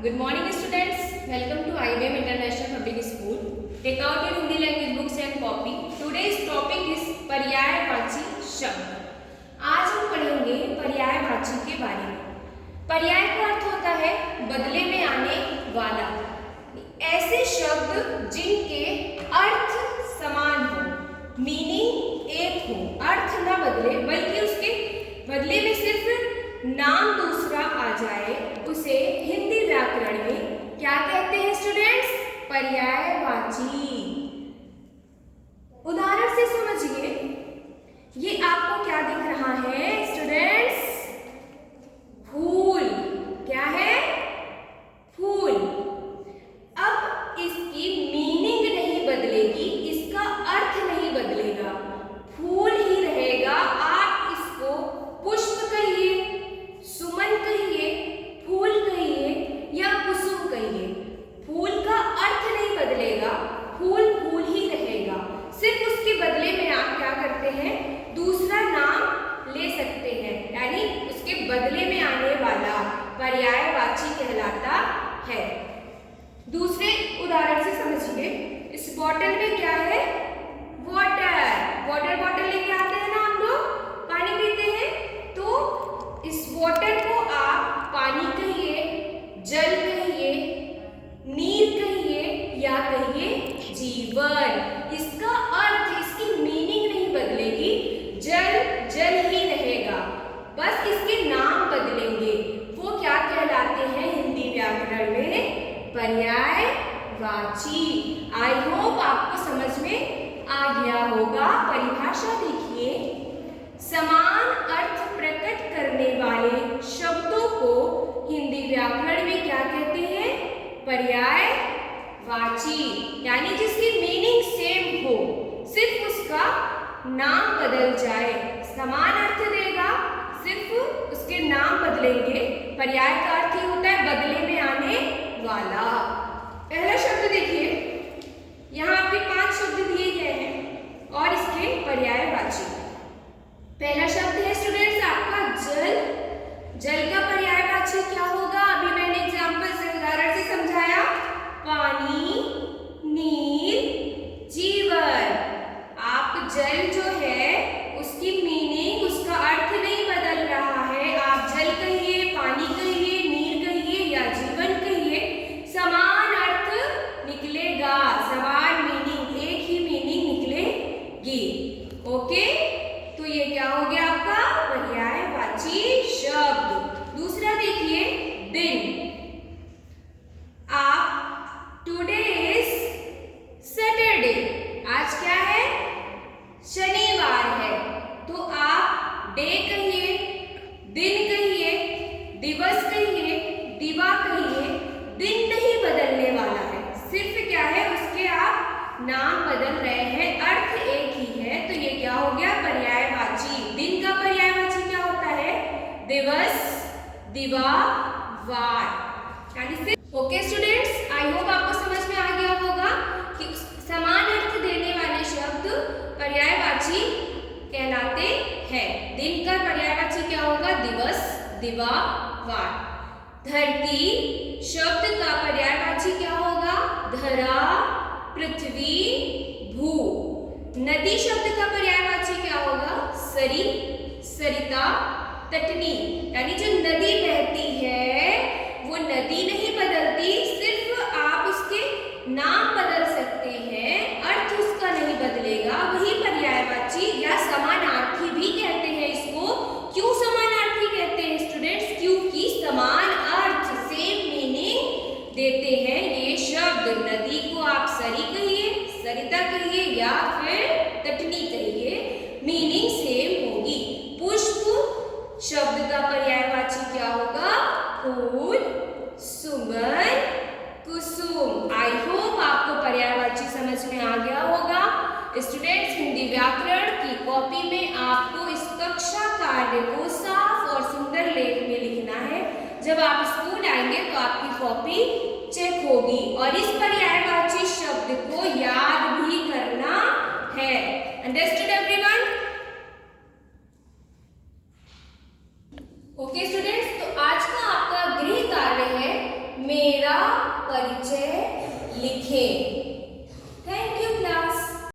Good morning students. Welcome to IBM International Public School. Take out your Hindi language books and copy. Today's topic is पर्यायवाची शब्द. आज हम पढ़ेंगे पर्यायवाची के बारे में. पर्याय का अर्थ होता है बदले में आने वाला. ऐसे शब्द जिनके अर्थ समान हो, मीनिंग एक हो, अर्थ ना बदले बल्कि उसके बदले में सिर्फ नाम दूसरा आ जाए, उसे हिंदी व्याकरण में क्या कहते हैं स्टूडेंट्स? पर्यायवाची. उदाहरण से समझिए. ये आपको क्या दिख रहा है स्टूडेंट्स? फूल. क्या है? फूल. अब इसकी मीनिंग नहीं बदलेगी, इसका अर्थ नहीं बदलेगा, फूल ही रहेगा. आप इसको पुष्प कहिए, सुमन कहिए, फूल कहिए या कुसुम कहिए, फूल का अर्थ नहीं बदलेगा, फूल फूल ही रहेगा. सिर्फ उसके बदले में आप क्या करते हैं? दूसरा नाम ले सकते हैं, यानी उसके बदले में आने वाला पर्यायवाची कहलाता है. दूसरे उदाहरण से समझिए. इस बॉटल में क्या है? वाटर. वाटर बॉटल लेके आते हैं ना हम लोग, पानी पीते हैं. तो इस वाटर को आप पानी कहिए, जल कहिए, नीर कहिए या कहिए जीवन. इसका अर्थ, इसकी मीनिंग नहीं बदलेगी, जल जल ही रहेगा, बस इसके नाम बदलेंगे. वो क्या कहलाते हैं हिंदी व्याकरण में? पर्यायवाची. आई होप आपको समझ में आ गया होगा. परिभाषा देखिए. समान अर्थ प्रकट करने वाले शब्दों को हिंदी व्याकरण में क्या कहते हैं? पर्यायवाची. यानी जिसकी मीनिंग सेम हो, सिर्फ उसका नाम बदल जाए. समान अर्थ देगा, सिर्फ उसके नाम बदलेंगे. पर्याय का अर्थ ही होता है बदले में आने वाला. पहला शब्द देखिए. यहाँ आपके 5 शब्द दिए गए हैं और इसके पर्यायवाची. पहला शब्द है स्टूडेंट्स आपका जल. जल का पर्यायवाची क्या होगा? अभी मैंने एग्जांपल से, उदाहरण से समझाया. पानी, नीर, जीवन. आप जल जो है उसकी मीनिंग, उसका अर्थ नहीं बदल रहा है. आप जल कहिए, पानी कहिए, नीर कहिए या जीवन कहिए, समान अर्थ निकलेगा, समान मीनिंग, एक ही मीनिंग निकलेगी. ओके, तो ये क्या हो गया आपका? पर्यायवाची शब्द. दूसरा देखिए. दिन. आप टुडे इज सैटरडे. आज क्या है? शनिवार है. तो आप डे कहिए, दिन कहिए, दिवस कहिए, दिवा कहिए. दिन नहीं बदलने वाला है, सिर्फ क्या है? उसके आप नाम बदल रहे हैं, अर्थ एक ही है. तो ये क्या हो गया? पर्यायवाची. दिन का पर्यायवाची क्या होता है? दिवस, दिवा, वार. ओके स्टूडेंट्स, आई होप आपको समझ में आ गया होगा कि समान अर्थ देने वाले शब्द पर्यायवाची कहलाते हैं. दिन का पर्यायवाची क्या होगा? दिवस, दिवा, वार. धरती शब्द का पर्यायवाची क्या होगा? धरा, पृथ्वी, भू. नदी शब्द का पर्यायवाची क्या होगा? सरी, सरिता, तटनी. यानी जो नदी बहती है वो नदी नहीं बदलती, सिर्फ आप उसके नाम बदल सकते हैं, अर्थ उसका नहीं बदलेगा. वही पर्यायवाची या समानार्थी भी कहते हैं इसको. क्यों समानार्थी कहते हैं स्टूडेंट्स? क्योंकि समान अर्थ, सेम मीनिंग देते हैं ये शब्द. नदी को आप सरी कहिए, सरिता कहिए या फिर तटनी कहिए, मीनिंग सेम होगी. पुष्प शब्द का पर्यायवाची क्या होगा? फूल, सुमन, कुसुम. आई होप आपको पर्यायवाची समझ में आ गया होगा. स्टूडेंट्स, हिंदी व्याकरण की कॉपी में आपको इस कक्षा कार्य को साफ और सुंदर लेख में लिखना है. जब आप स्कूल आएंगे तो आपकी कॉपी चेक होगी और इस पर्यायवाची शब्द को याद भी करना है. Understood everyone? ओके स्टूडेंट्स, तो आज का आपका गृह कार्य है मेष. परिचय लिखें।